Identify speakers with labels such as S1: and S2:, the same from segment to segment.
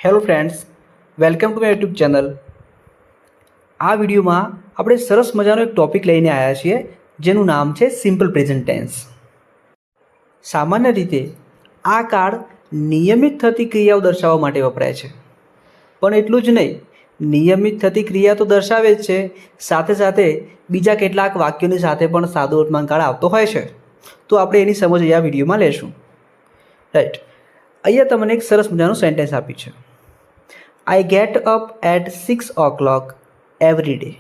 S1: Hello friends, welcome to my YouTube channel. આ વિડીયોમાં આપણે સરસ મજાનો એક ટૉપિક લઈને આવ્યા છીએ જેનું નામ છે સિમ્પલ પ્રેઝન્ટ ટેન્સ. સામાન્ય રીતે આ કાર્ડ નિયમિત થતી ક્રિયાઓ દર્શાવવા માટે વપરાય છે, પણ એટલું જ નહીં, નિયમિત થતી ક્રિયા તો દર્શાવે જ છે, સાથે સાથે બીજા કેટલાક વાક્યોની સાથે પણ સાદો વર્તમાન કાળ આવતો હોય છે. તો આપણે એની સમજ અહીંયા વિડીયોમાં લેશું. રાઈટ, અહીંયા તમને એક સરસ મજાનું સેન્ટેન્સ આપ્યું છે. I get up at 6 o'clock every day.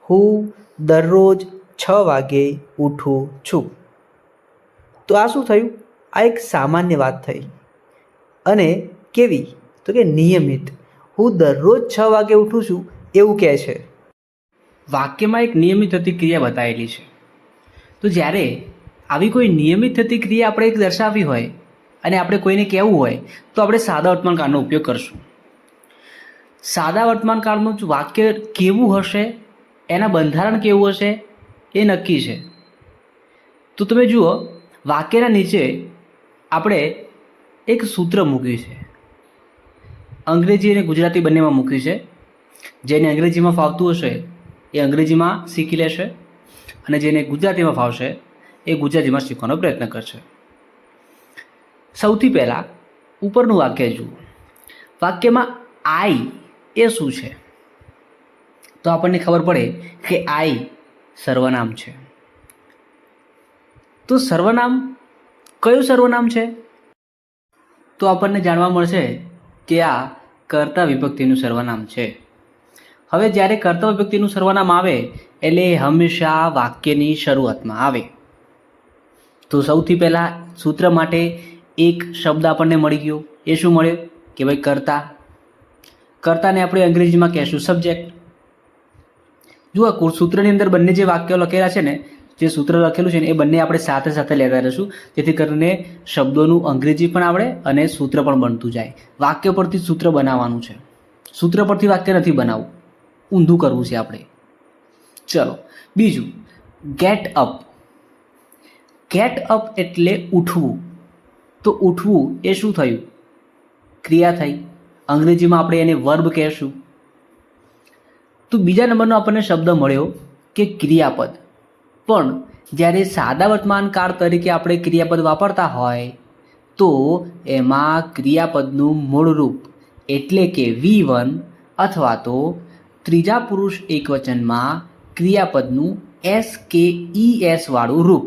S1: હું દરરોજ 6 વાગે ઉઠું છું. તો આ શું થયું? આ એક સામાન્ય વાત થઈ. અને કેવી? તો કે નિયમિત. હું દરરોજ 6 વાગે ઉઠું છું એવું કહે છે.
S2: વાક્યમાં એક નિયમિત થતી ક્રિયા બતાવેલી છે. તો જ્યારે આવી કોઈ નિયમિત થતી ક્રિયા આપણે એક દર્શાવવી હોય અને આપણે કોઈને કહેવું હોય તો આપણે સાદા વર્તમાન કાળનો ઉપયોગ કરશું. સાદા વર્તમાન કાળનું વાક્ય કેવું હશે, એના બંધારણ કેવું હશે એ નક્કી છે. તો તમે જુઓ, વાક્યના નીચે આપણે એક સૂત્ર મૂક્યું છે. અંગ્રેજી અને ગુજરાતી બંનેમાં મૂક્યું છે. જેને અંગ્રેજીમાં ફાવતું હશે એ અંગ્રેજીમાં શીખી લેશે અને જેને ગુજરાતીમાં ફાવશે એ ગુજરાતીમાં શીખવાનો પ્રયત્ન કરશે. સૌથી પહેલાં ઉપરનું વાક્ય જુઓ. વાક્યમાં આઈ એ શું છે? તો આપણને ખબર પડે કે આઈ સર્વનામ છે. તો સર્વનામ કયું સર્વનામ છે? તો આપણને જાણવા મળશે કે આ કર્તા વિભક્તિનું સર્વનામ છે. હવે જ્યારે કર્તા વિભક્તિનું સર્વનામ આવે એટલે હંમેશા વાક્યની શરૂઆતમાં આવે. તો સૌથી પહેલાં સૂત્ર માટે એક શબ્દ આપણને મળી ગયો. એ શું મળ્યો? કે ભાઈ કર્તા. કર્તાને આપણે અંગ્રેજીમાં કહેશું સબ્જેક્ટ. જુઓ, સૂત્રની અંદર બંને જે વાક્યો લખેલા છે ને, જે સૂત્ર લખેલું છે ને, એ બંને આપણે સાથે સાથે લેતા રહીશું, જેથી કરીને શબ્દોનું અંગ્રેજી પણ આવડે અને સૂત્ર પણ બનતું જાય. વાક્ય પરથી સૂત્ર બનાવવાનું છે, સૂત્ર પરથી વાક્ય નથી બનાવવું. ઊંધું કરવું છે આપણે. ચલો બીજું, ગેટ અપ. ગેટ અપ એટલે ઉઠવું. તો ઉઠવું એ શું થયું? ક્રિયા થઈ. અંગ્રેજીમાં આપણે એને વર્બ કહેશું. તો બીજા નંબરનો આપણને શબ્દ મળ્યો કે ક્રિયાપદ. પણ જ્યારે સાદા વર્તમાન કાળ તરીકે આપણે ક્રિયાપદ વાપરતા હોય તો એમાં ક્રિયાપદનું મૂળ રૂપ એટલે કે V1 અથવા તો ત્રીજા પુરુષ એકવચનમાં ક્રિયાપદનું SKES વાળું રૂપ,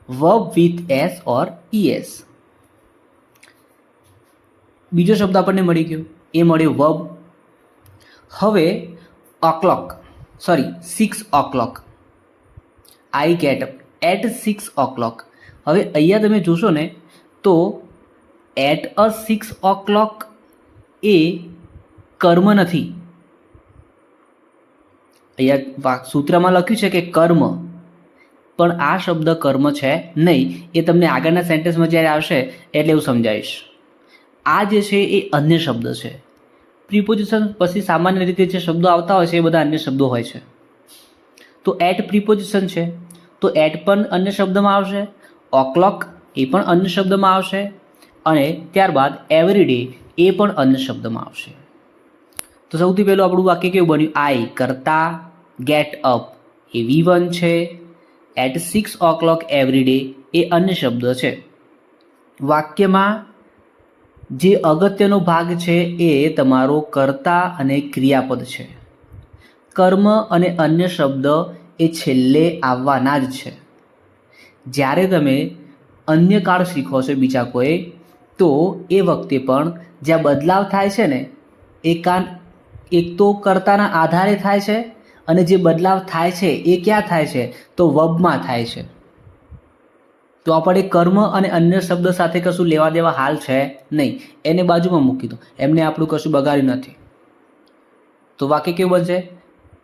S2: verb with S or ES. બીજો શબ્દ આપણને મળી ગયો, એ મળ્યો વર્બ. હવે 6 o'clock. I get up at 6 o'clock. હવે અહીંયા તમે જોશો ને તો at a 6 o'clock એ કર્મ નથી. અહીંયા સૂત્રમાં લખ્યું છે કે કર્મ, પણ આ શબ્દ કર્મ છે નહીં. એ તમને આગળના સેન્ટેન્સમાં જ્યારે આવશે એટલે એવું સમજાવીશ. આ જે છે એ અન્ય શબ્દ છે. પ્રિપોઝિશન પછી સામાન્ય રીતે જે શબ્દો આવતા હોય છે એ બધા અન્ય શબ્દો હોય છે. તો એટ પ્રિપોઝિશન છે, તો એટ પણ અન્ય શબ્દમાં આવશે, o'clock એ પણ અન્ય શબ્દમાં આવશે, અને ત્યારબાદ એવરી ડે એ પણ અન્ય શબ્દમાં આવશે. તો સૌથી પહેલું આપણું વાક્ય કેવું બન્યું? આઈ કરતા, ગેટ અપ એ V1 છે, એટ 6 o'clock એવરી ડે એ અન્ય શબ્દ છે. વાક્યમાં જે અગત્યનો ભાગ છે એ તમારો કર્તા અને ક્રિયાપદ છે. કર્મ અને અન્ય શબ્દ એ છેલ્લે આવવાના જ છે. જ્યારે તમે અન્ય કાળ શીખો છો બીજા કોઈ, તો એ વખતે પણ જ્યાં બદલાવ થાય છે ને એક તો કર્તાના આધારે થાય છે, અને જે બદલાવ થાય છે એ ક્યાં થાય છે? તો વર્બમાં થાય છે. તો આપણે કર્મ અને અન્ય શબ્દ સાથે કશું લેવા દેવા હાલ છે નહીં, એને બાજુમાં મૂકી દો, એમને આપણું કશું બગાડ્યું નથી. તો વાક્ય કેવું બનશે?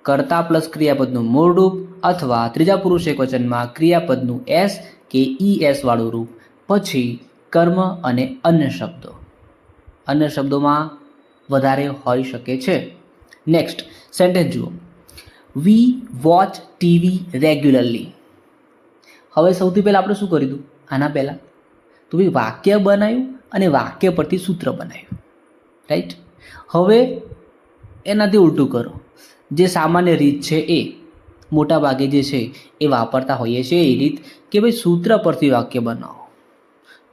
S2: કર્તા પ્લસ ક્રિયાપદનું મૂળ રૂપ અથવા ત્રીજા પુરુષ એકવચનમાં ક્રિયાપદનું S કે ES વાળું રૂપ, પછી કર્મ અને અન્ય શબ્દો. અન્ય શબ્દોમાં વધારે હોઈ શકે છે. નેક્સ્ટ સેન્ટેન્સ જુઓ. વી વોચ TV રેગ્યુલરલી. હવે સૌથી પહેલાં આપણે શું કર્યું હતું? આના પહેલાં તો ભાઈ વાક્ય બનાવ્યું અને વાક્ય પરથી સૂત્ર બનાવ્યું, રાઈટ. હવે એનાથી ઉલટું કરો. જે સામાન્ય રીત છે એ મોટા ભાગે જે છે એ વાપરતા હોઈએ છીએ એ રીત કે ભાઈ સૂત્ર પરથી વાક્ય બનાવો.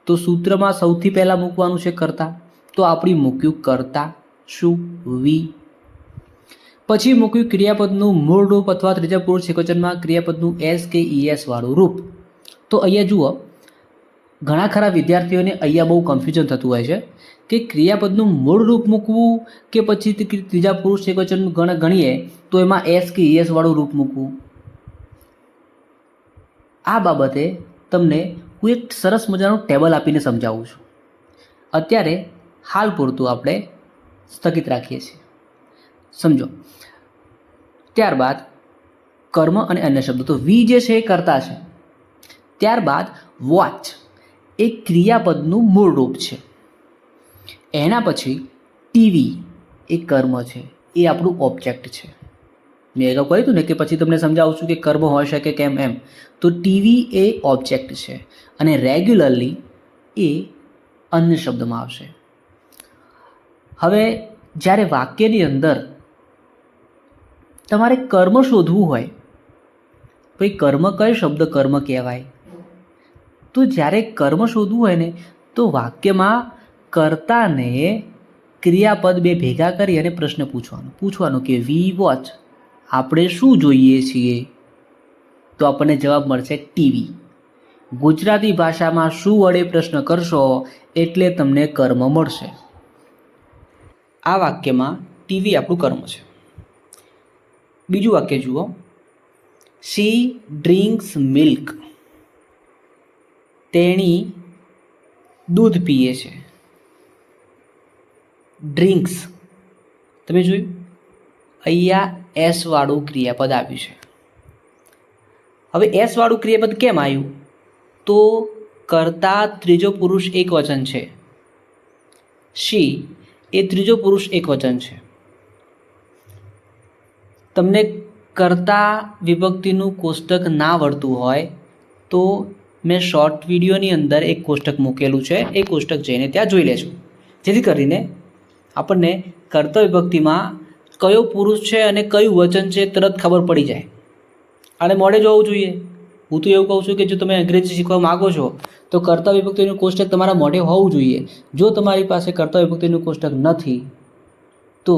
S2: તો સૂત્રમાં સૌથી પહેલાં મૂકવાનું છે કર્તા, તો આપણે મૂક્યું કર્તા શું વી. પછી મૂક્યું ક્રિયાપદનું મૂળ રૂપ અથવા ત્રીજા પુરુષ એકવચનમાં ક્રિયાપદનું એસ કે ઈએસ વાળું રૂપ. તો અહીંયા જુઓ, ઘણા ખરા વિદ્યાર્થીઓને અહીંયા બહુ કન્ફ્યુઝન થતું હોય છે કે ક્રિયાપદનું મૂળ રૂપ મૂકવું કે પછી ત્રીજા પુરુષ એકવચન ગણીએ તો એમાં એસ કે ઈએસ વાળું રૂપ મૂકવું. આ બાબતે તમને હું એક સરસ મજાનું ટેબલ આપીને સમજાવું છું. અત્યારે હાલ પૂરતું આપણે સ્થગિત રાખીએ છીએ, સમજો. ત્યારબાદ કર્મ અને અન્ય શબ્દો. તો વી જે છે એ કર્તા છે. ત્યારબાદ વોચ એ ક્રિયાપદનું મૂળ રૂપ છે. એના પછી ટીવી એ કર્મ છે, એ આપણું ઓબ્જેક્ટ છે. મેં અગાઉ કહ્યું હતું ને કે પછી તમને સમજાવું છું કે કર્મ હોઈ શકે કેમ એમ. તો ટીવી એ ઓબ્જેક્ટ છે અને રેગ્યુલરલી એ અન્ય શબ્દમાં આવશે. હવે જ્યારે વાક્યની અંદર તમારે કર્મ શોધવું હોય, ભાઈ કર્મ કયો શબ્દ કર્મ કહેવાય, તો જ્યારે કર્મ શોધવું હોય ને તો વાક્યમાં કર્તાને ક્રિયાપદ બે ભેગા કરી અને પ્રશ્ન પૂછવાનો કે વી વોચ, આપણે શું જોઈએ છીએ? તો આપણને જવાબ મળશે ટીવી. ગુજરાતી ભાષામાં શું વડે પ્રશ્ન કરશો એટલે તમને કર્મ મળશે. આ વાક્યમાં ટીવી આપણું કર્મ છે. બીજું વાક્ય જુઓ, શી ડ્રિંક્સ મિલ્ક, તેણી દૂધ પીએ છે. ડ્રિંક્સ તમે જોયું, અહીંયા એસ વાળું ક્રિયાપદ આવ્યું છે. હવે એસ વાળું ક્રિયાપદ કેમ આવ્યું? તો કર્તા ત્રીજો પુરુષ એકવચન છે, શી એ ત્રીજો પુરુષ એકવચન છે. તમને કર્તા વિભક્તિનું કોષ્ટક ના આવડતું હોય તો મેં શોર્ટ વિડીયોની અંદર એક કોષ્ટક મૂકેલું છે, એ કોષ્ટક જઈને ત્યાં જોઈ લેજો, જેથી કરીને આપણને કર્તા વિભક્તિમાં કયો પુરુષ છે અને કયું વચન છે તરત ખબર પડી જાય. અને મોડે જોવું જોઈએ. હું તો એવું કહું છું કે જો તમે અંગ્રેજી શીખવા માગો છો તો કર્તા વિભક્તિનું કોષ્ટક તમારા મોઢે હોવું જોઈએ. જો તમારી પાસે કર્તા વિભક્તિનું કોષ્ટક નથી તો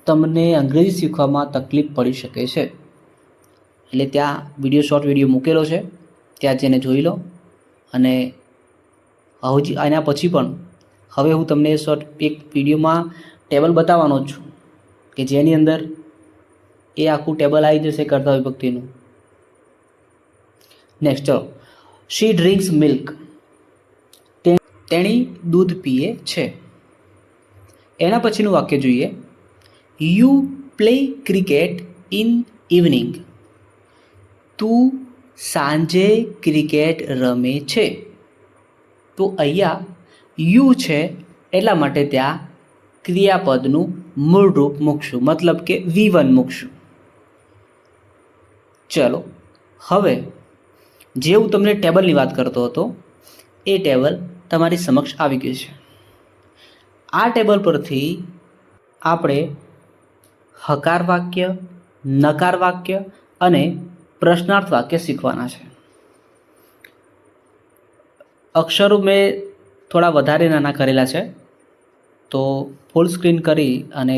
S2: તમને અંગ્રેજી શીખવામાં તકલીફ પડી શકે છે. એટલે ત્યાં શોર્ટ વિડીયો મૂકેલો છે, ત્યાં જઈને જોઈ લો. અને હજી આના પછી પણ હવે હું તમને એક વિડીયોમાં ટેબલ બતાવવાનો જ છું કે જેની અંદર એ આખું ટેબલ આવી જશે કર્તા વિભક્તિનું. નેક્સ્ટ ચલો, શી ડ્રિંક્સ મિલ્ક, તેણી દૂધ પીએ છે. એના પછીનું વાક્ય જોઈએ, you play cricket in evening, તું સાંજે ક્રિકેટ રમે છે. તો અહીંયા યુ છે એટલા માટે ત્યાં ક્રિયાપદનું મૂળ રૂપ મૂકશું, મતલબ કે V1 મૂકશું. ચલો, હવે જે હું તમને ટેબલની વાત કરતો હતો એ ટેબલ તમારી સમક્ષ આવી ગયું છે. આ ટેબલ પરથી આપણે હકાર વાક્ય, નકાર વાક્ય અને પ્રશ્નાર્થ વાક્ય શીખવાના છે. અક્ષરો મેં થોડા વધારે નાના કરેલા છે, તો ફૂલ સ્ક્રીન કરી અને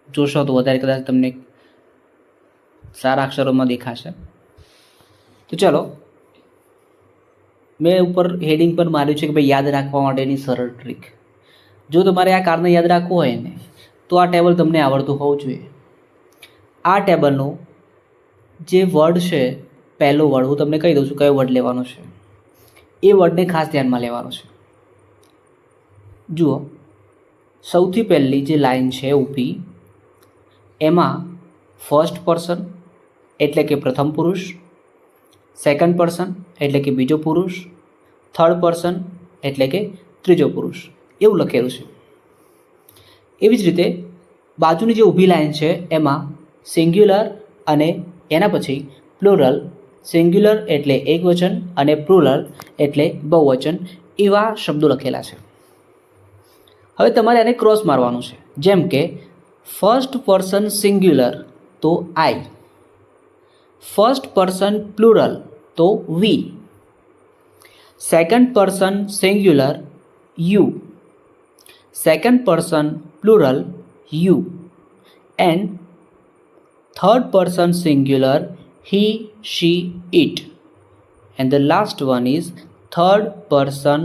S2: જોશો તો વધારે કદાચ તમને સારા અક્ષરોમાં દેખાશે. તો ચલો, મેં ઉપર હેડિંગ પર માર્યું છે કે ભાઈ યાદ રાખવા માટેની સરળ ટ્રીક. જો તમારે આ કારણે યાદ રાખવું હોય ને તો આ ટેબલ તમને આવડતું હોવું જોઈએ. આ ટેબલનું જે વર્ડ છે, પહેલો વર્ડ હું તમને કહી દઉં છું કયો વર્ડ લેવાનો છે. એ વર્ડને ખાસ ધ્યાનમાં લેવાનો છે. જુઓ, સૌથી પહેલી જે લાઈન છે ઊભી, એમાં ફર્સ્ટ પર્સન એટલે કે પ્રથમ પુરુષ, સેકન્ડ પર્સન એટલે કે બીજો પુરુષ, થર્ડ પર્સન એટલે કે ત્રીજો પુરુષ એવું લખેલું છે. એવી જ રીતે બાજુની જે ઊભી લાઈન છે એમાં સિંગ્યુલર અને એના પછી પ્લુરલ, સિંગ્યુલર એટલે એકવચન અને પ્લુરલ એટલે બહુવચન એવા શબ્દો લખેલા છે. હવે તમારે આને ક્રોસ મારવાનું છે. જેમ કે ફર્સ્ટ પર્સન સિંગ્યુલર તો આઈ, ફર્સ્ટ પર્સન પ્લુરલ તો we, second person singular you, second person plural you, and third person singular he, she, it, and the last one is third person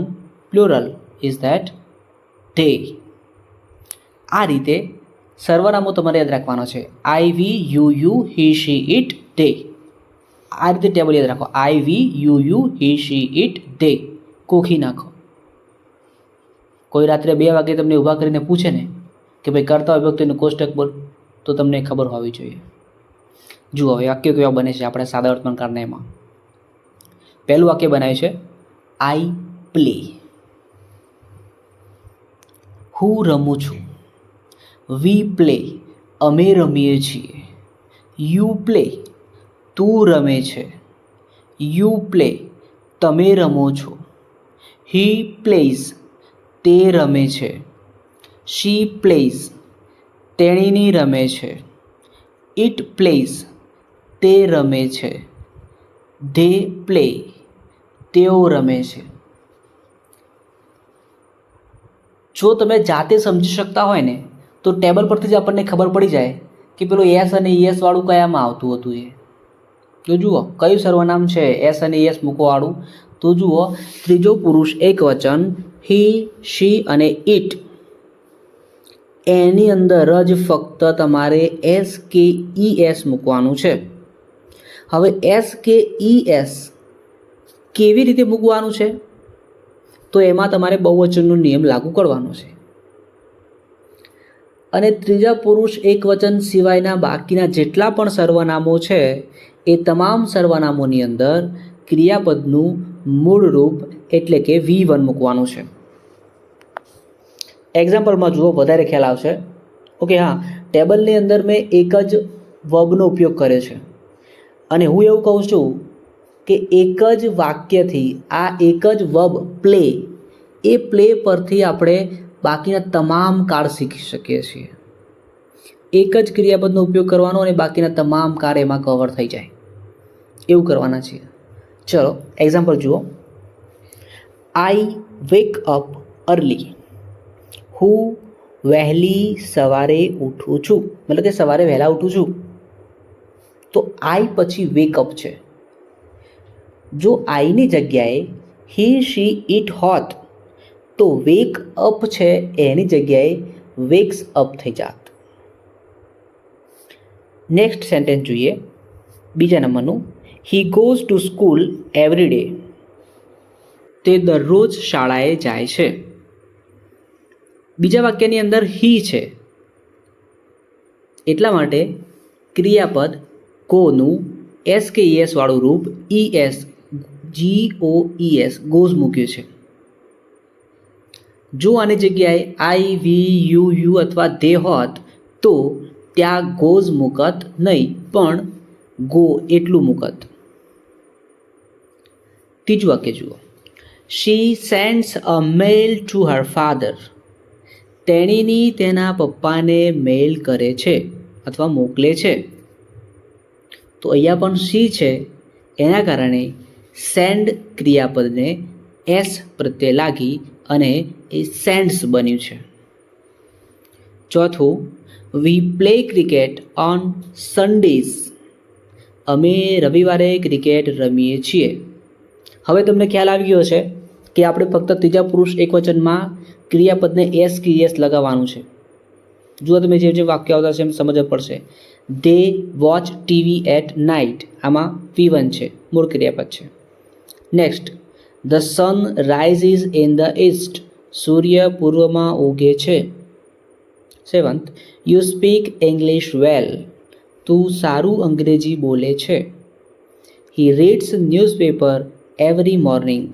S2: plural is that they. આ રીતે સર્વનામો તમારે યાદ રાખવાનો છે. I we you you he she it they. આ રીતે table યાદ રાખો. I we you you he she it they. કોખી નાખો. કોઈ રાત્રે 2 વાગે તમને ઊભા કરીને પૂછે ને કે ભાઈ કર્તા વિભક્તિનું કોષ્ટક બોલ, તો તમને ખબર હોવી જોઈએ. જુઓ હવે વાક્ય કેવા બને છે આપણે સાદા વર્તમાન કાળના એમાં. પહેલું વાક્ય બનાવ્યું છે આઈ પ્લે. હું રમું છું. વી પ્લે, અમે રમીએ છીએ. યુ પ્લે, તું રમે છે. યુ પ્લે, તમે રમો છો. હી પ્લેઝ, તે રમે છે. શી પ્લેઝ, તેણીની રમે છે. ઇટ પ્લેઝ, તે રમે છે. ધે પ્લે, તેઓ રમે છે. જો તમે જાતે સમજી શકતા હોય ને તો ટેબલ પરથી જ આપણને ખબર પડી જાય કે પેલું એસ અને યસ વાળું કયામાં આવતું હતું એ. તો જુઓ કયું સર્વનામ છે એસ અને યસ મૂકવાવાળું. તો જુઓ ત્રીજો પુરુષ એકવચન હી, શી અને ઇટ, એની અંદર જ ફક્ત તમારે એસ કે ઈ એસ મૂકવાનું છે. હવે એસ કે ઈ એસ કેવી રીતે મૂકવાનું છે? તો એમાં તમારે બહુવચનનો નિયમ લાગુ કરવાનો છે. અને ત્રીજા પુરુષ એકવચન સિવાયના બાકીના જેટલા પણ સર્વનામો છે એ તમામ સર્વનામોની અંદર ક્રિયાપદનું મૂળ રૂપ એટલે કે V1 મૂકવાનું છે. એક્ઝામ્પલમાં જુઓ વધારે ખ્યાલ આવશે. ઓકે, હા, ટેબલની અંદર મેં એક જ વર્બનો ઉપયોગ કર્યો છે અને હું એવું કહું છું કે એક જ વાક્યથી આ એક જ વર્બ પ્લે, એ પ્લે પરથી આપણે બાકીના તમામ કાળ શીખી શકીએ છીએ. એક જ ક્રિયાપદનો ઉપયોગ કરવાનો અને બાકીના તમામ કાળ એમાં કવર થઈ જાય એવું કરવાના છીએ. ચલો એક્ઝામ્પલ જુઓ. આઈ વેક અપ અર્લી. હું વહેલી સવારે ઉઠું છું, મતલબ કે સવારે વહેલા ઉઠું છું. તો આઈ પછી વેકઅપ છે. જો આઈની જગ્યાએ હી, શી, ઇટ હોત તો વેક અપ છે એની જગ્યાએ વેક્સ અપ થઈ જાત. નેક્સ્ટ સેન્ટેન્સ જોઈએ, બીજા નંબરનું. He goes to school every day. તે દરરોજ શાળાએ જાય છે. બીજા વાક્યની અંદર હી છે એટલા માટે ક્રિયાપદ ગોનું એસ કે ઈએસ વાળું રૂપ ઈએસ, GOES, ગોઝ મૂક્યું છે. જો આની જગ્યાએ આઈ, વી, યુ અથવા ધે હોત તો ત્યાં ગોઝ મૂકત નહીં, પણ ગો એટલું મૂકત. ત્રીજું વાક્ય જુઓ. She sends a mail to her father. તેણીની તેના પપ્પાને મેલ કરે છે અથવા મોકલે છે. તો અહીંયા પણ શી છે એના કારણે સેન્ડ ક્રિયાપદને એસ પ્રત્યે લાગી અને એ સેન્ડ્સ બન્યું છે. ચોથું, we play cricket on Sundays. અમે રવિવારે ક્રિકેટ રમીએ છીએ. હવે તમને ખ્યાલ આવી ગયો છે કે આપણે ફક્ત ત્રીજા પુરુષ એકવચનમાં ક્રિયાપદને એસ કે યસ લગાવવાનું છે. જો તમે જે વાક્ય આવતા છે એમ સમજ પડશે. They watch TV at night, આમાં V1 છે, મૂળ ક્રિયાપદ છે. Next, the sun rises in the east. સૂર્ય પૂર્વમાં ઉગે છે. 7th, યુ સ્પીક ઇંગ્લિશ વેલ. તું સારું અંગ્રેજી બોલે છે. હી રીડ્સ ન્યૂઝપેપર એવરી મોર્નિંગ.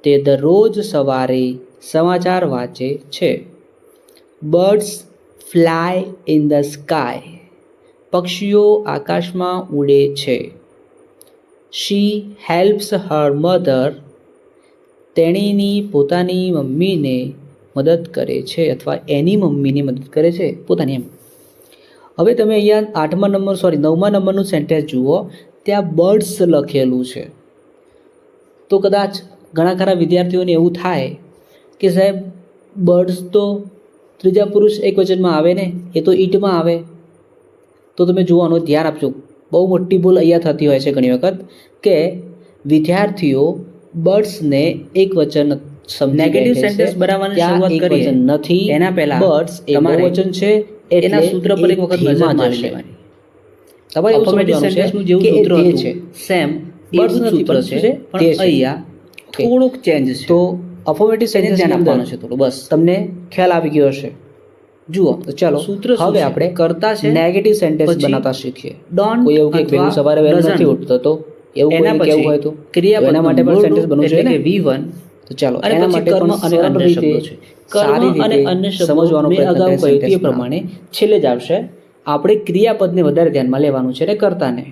S2: તે દરરોજ સવારે સમાચાર વાંચે છે. Birds fly in the sky. પક્ષીઓ આકાશમાં ઉડે છે. શી હેલ્પ્સ હર મધર. તેણીની પોતાની મમ્મીને
S1: મદદ કરે છે અથવા એની મમ્મીની મદદ કરે છે પોતાની એમ. હવે તમે અહીંયા 9મા નંબરનું સેન્ટેન્સ જુઓ, ત્યાં બર્ડ્સ લખેલું છે. તો કદાચ ઘણા ખરા વિદ્યાર્થીઓને એવું થાય કે સાહેબ બર્ડ્સ તો ત્રીજા પુરુષ એકવચનમાં આવે ને, એ તો ઈટમાં આવે. તો તમે જોવાનું ધ્યાન આપજો. બહુ મોટી ભૂલ અહીંયા થતી હોય છે ઘણી વખત કે વિદ્યાર્થીઓ બર્ડ્સને એકવચન
S2: નેગેટિવ સેન્ટેન્સ બનાવવાની શરૂઆત કરીએ
S1: નથી,
S2: એના પહેલા
S1: બર્ડ્સ એ બહુવચન છે
S2: એના સૂત્ર પર એક વખત નજર મારી લેવાની.
S1: તમારે એવું
S2: ઓટોમેટિક
S1: સમજવાનું
S2: સેન્ટેન્સનું
S1: છે
S2: જેવું
S1: કે
S2: સૂત્ર
S1: તે
S2: હતું
S1: છે.
S2: સેમ
S1: બર્ડ્સ
S2: એવું જ
S1: નથી,
S2: સૂત્ર
S1: પણ શું
S2: છે,
S1: છે?
S2: પણ
S1: તે છે.
S2: અહીંયા
S1: Okay.
S2: થોડુંક ચેન્જ છે.
S1: તો અફર્મેટિવ
S2: એને
S1: સેન્ટેન્સ
S2: ધ્યાન
S1: અંદર
S2: આપવાનું છે થોડું, બસ.
S1: તમને ખ્યાલ આવી ગયો હશે. જુઓ તો ચાલો
S2: સૂત્ર શું
S1: હવે
S2: છે?
S1: આપણે
S2: કરતા છે,
S1: નેગેટિવ સેન્ટેન્સ
S2: પછી
S1: બનાવતા શીખીએ.
S2: don't
S1: કોઈ એવું કે
S2: અથવા
S1: વહેલું સવારે વહેલું
S2: doesn't.
S1: નથી ઉઠતો, તો એવું
S2: એના
S1: કોઈ કેવું
S2: પછી
S1: હોય તો
S2: ક્રિયાપદનું
S1: એના માટે પણ
S2: મૂળ
S1: સેન્ટેન્સ
S2: રૂપ
S1: બનવું
S2: એટલે
S1: જોઈએ
S2: કે
S1: ને.
S2: V1
S1: તો ચાલો
S2: અને
S1: એના
S2: પછી
S1: માટે
S2: કર્મ
S1: પણ
S2: અને
S1: સરળ
S2: અન્ય
S1: રીતે
S2: શબ્દો છે. કર્મ
S1: સારી
S2: અને
S1: રીતે
S2: અન્ય શબ્દો
S1: સમજવાનો
S2: મેં
S1: પ્રયત્ન
S2: અગાઉ
S1: કરીએ
S2: કહ્યું તે
S1: sentence
S2: પ્રમાણે છેલ્લે જ આવશે. આપણે ક્રિયાપદને વધારે ધ્યાનમાં લેવાનું છે અને કરતાને.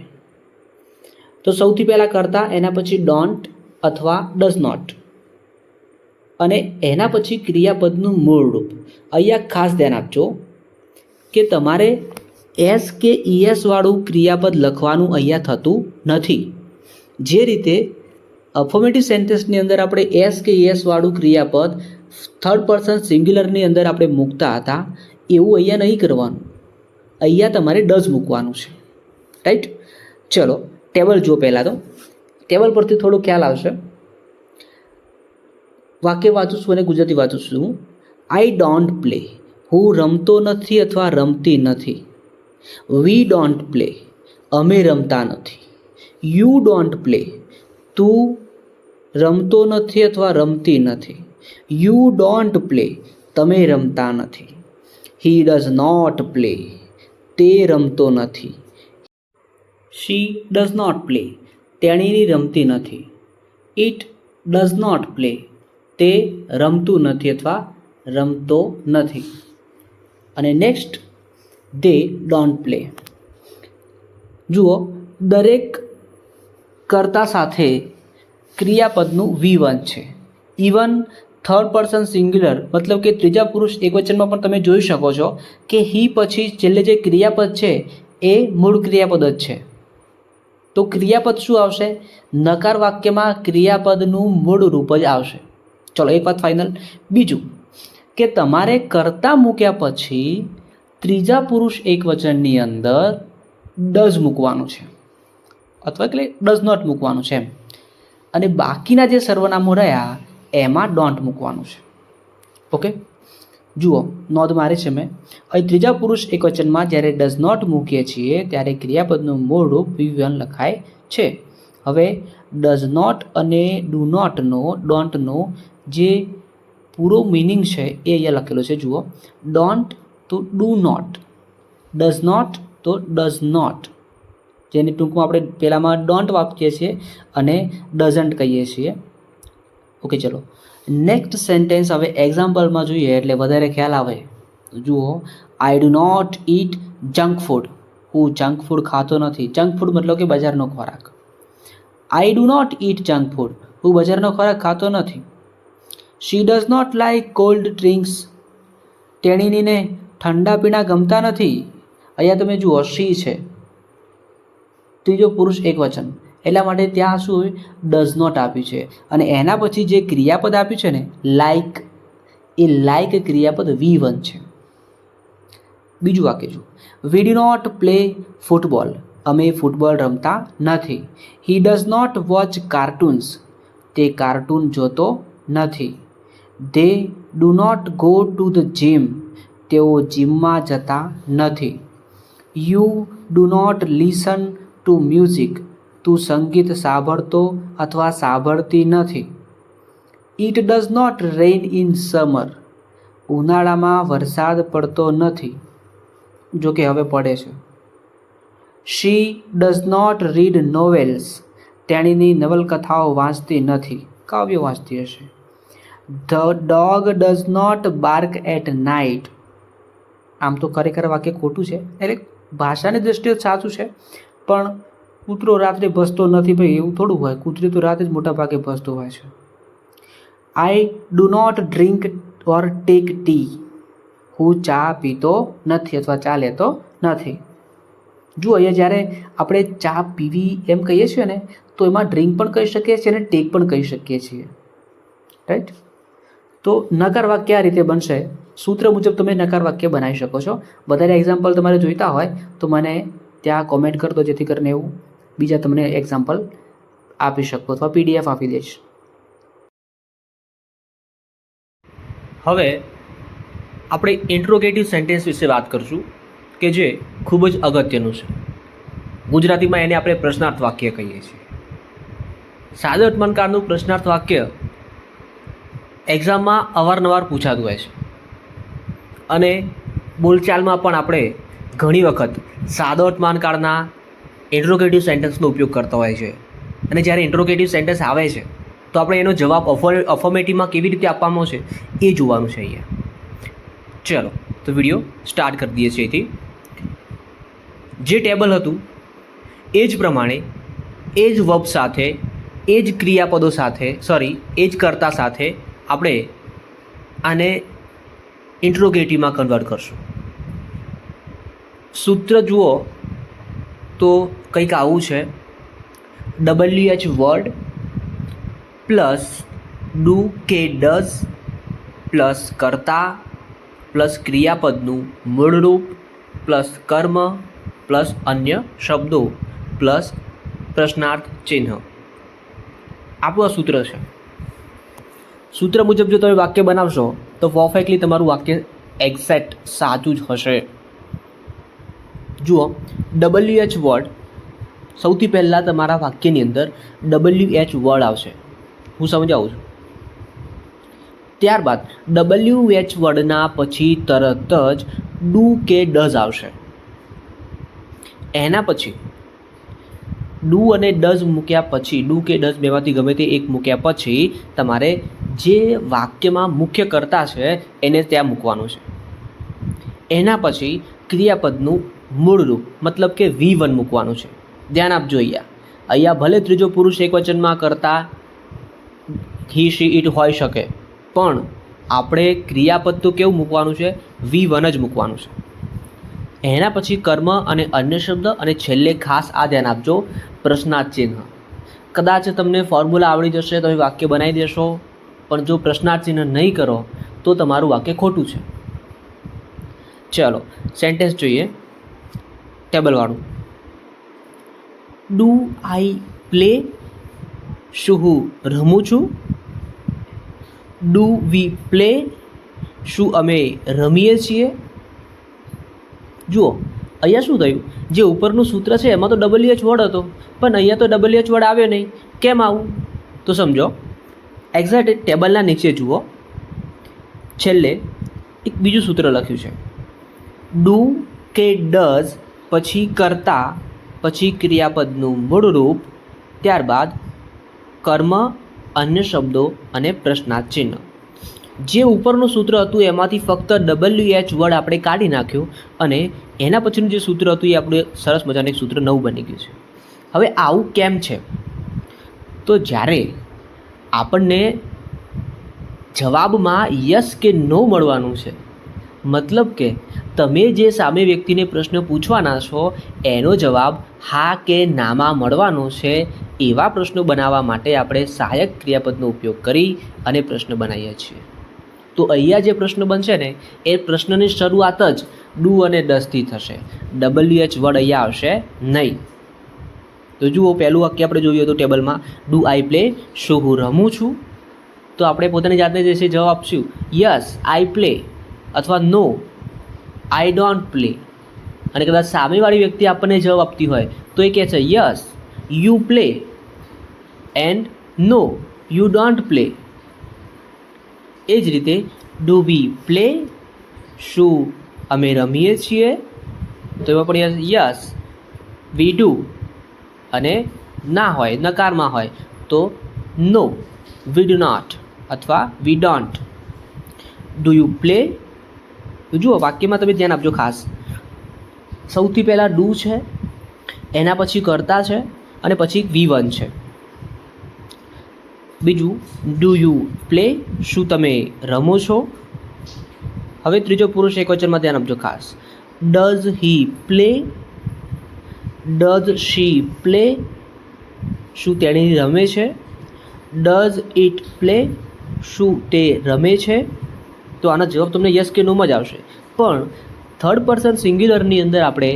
S2: તો સૌથી પહેલા કરતા, એના પછી ડોન્ટ અથવા ડઝ નોટ, અને એના પછી ક્રિયાપદનું મૂળ રૂપ. અહીંયા ખાસ ધ્યાન આપજો કે તમારે એસ કે ઈએસ વાળું ક્રિયાપદ લખવાનું અહીંયા થતું નથી. જે રીતે અફર્મેટિવ સેન્ટેન્સની અંદર આપણે એસ કે ઈએસ વાળું ક્રિયાપદ થર્ડ પર્સન સિંગ્યુલરની અંદર આપણે મૂકતા હતા, એવું અહીંયા નહીં કરવાનું. અહીંયા તમારે ડઝ મૂકવાનું છે. રાઈટ? ચલો ટેબલ જો પહેલાં તો ટેબલ પરથી થોડો ખ્યાલ આવશે. વાક્ય વાંચું છું અને ગુજરાતી વાંચું છું. આઈ ડોન્ટ પ્લે, હું રમતો નથી અથવા રમતી નથી. વી ડોન્ટ પ્લે, અમે રમતા નથી. યુ ડોન્ટ પ્લે, તું રમતો નથી અથવા રમતી નથી. યુ ડોન્ટ પ્લે, તમે રમતા નથી. હી ડઝ નોટ પ્લે, તે રમતો નથી. શી ડઝ નોટ પ્લે, તેણીની રમતી નથી. ઇટ ડઝ નોટ પ્લે, તે રમતું નથી અથવા રમતો નથી. અને નેક્સ્ટ દે ડોન્ટ પ્લે. જુઓ, દરેક કર્તા સાથે ક્રિયાપદનું V1 છે. ઇવન થર્ડ પર્સન સિંગ્યુલર મતલબ કે ત્રીજા પુરુષ એકવચનમાં પણ તમે જોઈ શકો છો કે હી પછી છેલ્લે જે ક્રિયાપદ છે એ મૂળ ક્રિયાપદ જ છે. તો ક્રિયાપદ શું આવશે? નકાર વાક્યમાં ક્રિયાપદનું મૂળ રૂપ જ આવશે. ચલો એક વાત ફાઇનલ. બીજું કે તમારે કરતા મૂક્યા પછી ત્રીજા પુરુષ એકવચનની અંદર ડઝ મૂકવાનું છે અથવા એટલે ડઝ નોટ મૂકવાનું છે એમ. અને બાકીના જે સર્વનામો રહ્યા એમાં ડોન્ટ મૂકવાનું છે. ઓકે, જુઓ નોંધ મારી છે મેં. અહીં ત્રીજા પુરુષ એકવચનમાં જ્યારે ડઝ નોટ મૂકીએ છીએ ત્યારે ક્રિયાપદનું મૂળ રૂપ V1 લખાય છે. હવે ડઝ નોટ અને ડુ નોટનો ડોન્ટનો જે પૂરો મિનિંગ છે એ અહીંયા લખેલો છે. જુઓ, ડોન્ટ તો ડુ નોટ, ડઝ નોટ તો ડઝ નોટ, જેની ટૂંકમાં આપણે પહેલાંમાં ડોન્ટ વાપરીએ છીએ અને ડઝન્ટ કહીએ છીએ. ઓકે, ચલો નેક્સ્ટ સેન્ટેન્સ હવે એક્ઝામ્પલમાં જોઈએ એટલે વધારે ખ્યાલ આવે. જુઓ, I do not eat junk food, હું જંક ફૂડ ખાતો નથી. જંક ફૂડ મતલબ કે બજારનો ખોરાક. I do not eat junk food, હું બજારનો ખોરાક ખાતો નથી. She does not like cold drinks, તેણીને ઠંડા પીણા ગમતા નથી. અહીંયા તમે જુઓ શી છે, ત્રીજો પુરુષ એકવચન, એટલા માટે ત્યાં શું હોય? ડઝ નોટ આપ્યું છે. અને એના પછી જે ક્રિયાપદ આપ્યું છે ને લાઇક, એ લાઇક ક્રિયાપદ V1 છે. બીજું વાક્ય જુઓ, we do not play football, અમે ફૂટબોલ રમતા નથી. He does not watch cartoons, તે કાર્ટૂન જોતો નથી. They do not go to the gym, તેઓ જીમમાં જતા નથી. You do not listen to music, તું સંગીત સાંભળતો અથવા સાંભળતી નથી. It does not rain in summer, ઉનાળામાં વરસાદ પડતો નથી. જો કે હવે પડે છે. She does not read novels, તેણીની નવલકથાઓ વાંચતી નથી, કાવ્યો વાંચતી હશે. The dog does not bark at night. આમ તો ખરેખર વાક્ય ખોટું છે, એટલે ભાષાની દૃષ્ટિએ સાચું છે, પણ કૂતરો રાત્રે ભસતો નથી. ભાઈ એવું થોડું હોય, કૂતરી તો રાતે જ મોટા ભાગે ભસતો હોય છે. I do not drink or take tea. હું ચા પીતો નથી અથવા ચા લેતો નથી. જુઓ અહીંયા જ્યારે આપણે ચા પીવી એમ કહીએ છીએ ને તો એમાં ડ્રિંક પણ કહી શકીએ છીએ અને ટેક પણ કહી શકીએ છીએ, રાઈટ. તો નકાર વાક્ય આ રીતે બનશે. સૂત્ર મુજબ તમે નકાર વાક્ય બનાવી શકો છો. વધારે એક્ઝામ્પલ તમારે જોઈતા હોય તો મને ત્યાં કોમેન્ટ કરી દો, જેથી કરીને એવું બીજા તમને એક્ઝામ્પલ આપી શકો અથવા પીડીએફ આપી દઈશ.
S3: હવે આપણે ઇન્ટ્રોગેટિવ સેન્ટેન્સ વિશે વાત કરીશું કે જે ખૂબ જ અગત્યનું છે. ગુજરાતીમાં એને આપણે પ્રશ્નાર્થ વાક્ય કહીએ છીએ. સાદા વર્તમાનકાળનું પ્રશ્નાર્થ વાક્ય એક્ઝામમાં અવારનવાર પૂછાતું હોય છે અને બોલચાલમાં પણ આપણે ઘણી વખત સાદા વર્તમાનકાળના ઇન્ટ્રોગેટિવ સેન્ટેન્સનો ઉપયોગ કરતા હોય છે. અને જ્યારે ઇન્ટ્રોગેટિવ સેન્ટેન્સ આવે છે તો આપણે એનો જવાબ અફર્મેટિવમાં કેવી રીતે આપવાનો છે એ જોવાનું છે અહીંયા. ચલો તો વિડીયો સ્ટાર્ટ કરી દઈએ છીએ. અહીંથી જે ટેબલ હતું એ જ પ્રમાણે એ જ વર્બ સાથે એ જ ક્રિયાપદો સાથે એ જ કર્તા સાથે આપણે આને ઇન્ટ્રોગેટિવમાં કન્વર્ટ કરશું. સૂત્ર જુઓ તો કંઈક આવું છે: WH વર્ડ પ્લસ ડુ કે ડઝ પ્લસ કર્તા પ્લસ ક્રિયાપદનું મૂળરૂપ પ્લસ કર્મ પ્લસ અન્ય શબ્દો પ્લસ પ્રશ્નાર્થ ચિહ્ન. આપણું આ સૂત્ર છે. સૂત્ર મુજબ જો તમે વાક્ય બનાવશો તો પરફેક્ટલી તમારું વાક્ય એક્ઝેક્ટ સાચું જ હશે. જુઓ, WH વર્ડ, સૌથી પહેલાં તમારા વાક્યની અંદર WH વર્ડ આવશે. હું સમજાવું છું. ત્યારબાદ WH વર્ડના પછી તરત જ ડુ કે ડઝ આવશે. એના પછી ડુ અને ડઝ મૂક્યા પછી, ડુ કે ડઝ બેમાંથી ગમે તે એક મૂક્યા પછી તમારે જે વાક્યમાં મુખ્ય કર્તા છે એને ત્યાં મૂકવાનું છે. એના પછી ક્રિયાપદનું મૂળરૂપ મતલબ કે V1 મૂકવાનું છે. ધ્યાન આપજો. અહીંયા ભલે ત્રીજો પુરુષ એકવચનમાં કર્તા હી શી ઇટ હોઈ શકે, પણ આપણે ક્રિયાપદ તો કેવું મૂકવાનું છે? V1 જ મૂકવાનું છે. એના પછી કર્મ અને અન્ય શબ્દ અને છેલ્લે ખાસ આ ધ્યાન આપજો, પ્રશ્નાર્થ ચિહ્ન. કદાચ તમને ફોર્મ્યુલા આવડી જશે, તમે વાક્ય બનાવી દેશો, પણ જો પ્રશ્નાર્થ ચિહ્ન નહીં કરો તો તમારું વાક્ય ખોટું છે. ચલો સેન્ટેન્સ જોઈએ ટેબલવાળું. Do I play? શું હું રમું છું? Do we play? શું અમે રમીએ છીએ? જુઓ અહીંયા શું થયું, જે ઉપરનું સૂત્ર છે એમાં તો WH વર્ડ હતો, પણ અહીંયા તો WH વર્ડ આવ્યો નહીં. કેમ આવું? તો સમજો. એક્ઝેક્ટ ટેબલના નીચે જુઓ, છેલ્લે એક બીજું સૂત્ર લખ્યું છે: ડુ કે ડઝ પછી કર્તા પછી ક્રિયાપદનું મૂળરૂપ, ત્યારબાદ કર્મ, અન્ય શબ્દો અને પ્રશ્નાર્થ ચિહ્ન. જે ઉપરનું સૂત્ર હતું એમાંથી ફક્ત WH વર્ડ આપણે કાઢી નાખ્યું અને એના પછીનું જે સૂત્ર હતું એ આપણે સરસ મજાનું એક સૂત્ર નવું બની ગયું છે. હવે આવું કેમ છે? તો જ્યારે આપણને જવાબમાં યસ કે નો મળવાનું છે, મતલબ કે તમે જે સામે વ્યક્તિને પ્રશ્ન પૂછવાના છો એનો જવાબ હા કે નામાં મળવાનો છે, એવા પ્રશ્નો બનાવવા માટે આપણે સહાયક ક્રિયાપદનો ઉપયોગ કરી અને પ્રશ્ન બનાવીએ છીએ. તો અહીંયા જે પ્રશ્ન બનશે ને એ પ્રશ્નની શરૂઆત જ ડુ અને ડઝથી થશે. WH વર્ડ અહીંયા આવશે નહીં. તો જુઓ, પહેલું વાક્ય આપણે જોયું હતું ટેબલમાં, ડુ આઈ પ્લે? શું હું રમું છું? તો આપણે પોતાની જાતને જે છે જવાબ આપશું યસ આઈ પ્લે અથવા નો આઈ ડોન્ટ પ્લે. અને કદાચ સામેવાળી વ્યક્તિ આપણને જવાબ આપતી હોય તો એ કહે છે yes you play and no you don't play. એ જ રીતે ડુ વી પ્લે? શું અમે રમીએ છીએ? તો એમાં પણ યસ વી ડુ, અને ના હોય નકારમાં હોય તો નો વી ડુ નોટ અથવા we don't. Do you play? જુઓ વાક્યમાં તમે ધ્યાન આપજો ખાસ. સૌથી પહેલાં ડુ છે, એના પછી કર્તા છે અને પછી V1 છે. બીજું ડુ યુ પ્લે? શું તમે રમો છો? હવે ત્રીજો પુરુષ એકવચનમાં ધ્યાન આપજો ખાસ. Does he play, does she play, શું તેણી રમે છે? ડઝ ઇટ પ્લે, શું તે રમે છે? તો આનો જવાબ તમને યસ કે નોમાં જ આવશે. પણ થર્ડ પર્સન સિંગ્યુલરની અંદર આપણે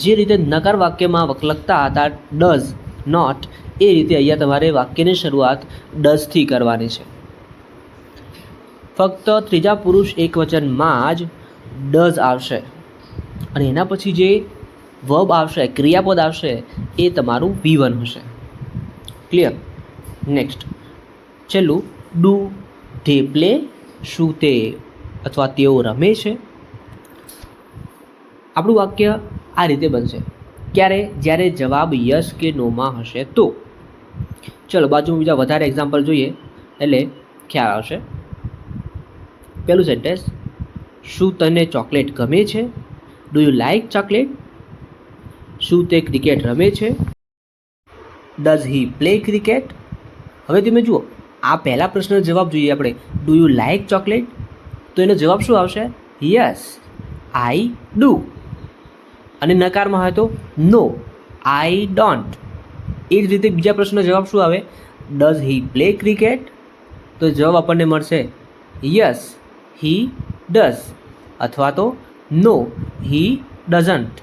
S3: જે રીતે નકાર વાક્યમાં લખતા હતા ડઝ નોટ, એ રીતે અહીંયા તમારે વાક્યની શરૂઆત ડઝથી કરવાની છે. ફક્ત ત્રીજા પુરુષ એકવચનમાં જ ડઝ આવશે અને એના પછી જે વર્બ આવશે, ક્રિયાપદ આવશે, એ તમારું V1 હશે. ક્લિયર? નેક્સ્ટ છેલ્લું, ડુ ધે પ્લે, શું તે અથવા તેઓ રમે છે? આપણું વાક્ય આ રીતે બનશે. ક્યારે? જ્યારે જવાબ યસ કે નોમાં હશે તો. ચલો બાજુમાં બીજા વધારે એક્ઝામ્પલ જોઈએ એટલે ખ્યાલ આવશે. પહેલું સેન્ટેન્સ, શું તને ચોકલેટ ગમે છે? Do you like chocolate? શું તે ક્રિકેટ રમે છે? Does he play cricket? હવે તમે જુઓ, આ પહેલા પ્રશ્નનો જવાબ જોઈએ આપણે, ડુ યુ લાઇક ચોકલેટ? તો એનો જવાબ શું આવશે? Yes, I do. અને નકારમાં હોય તો નો, આઈ ડોન્ટ. એ જ રીતે બીજા પ્રશ્નનો જવાબ શું આવે? Does he play cricket? તો જવાબ આપણને મળશે યસ, હી ડઝ, અથવા તો નો, હી ડઝન્ટ.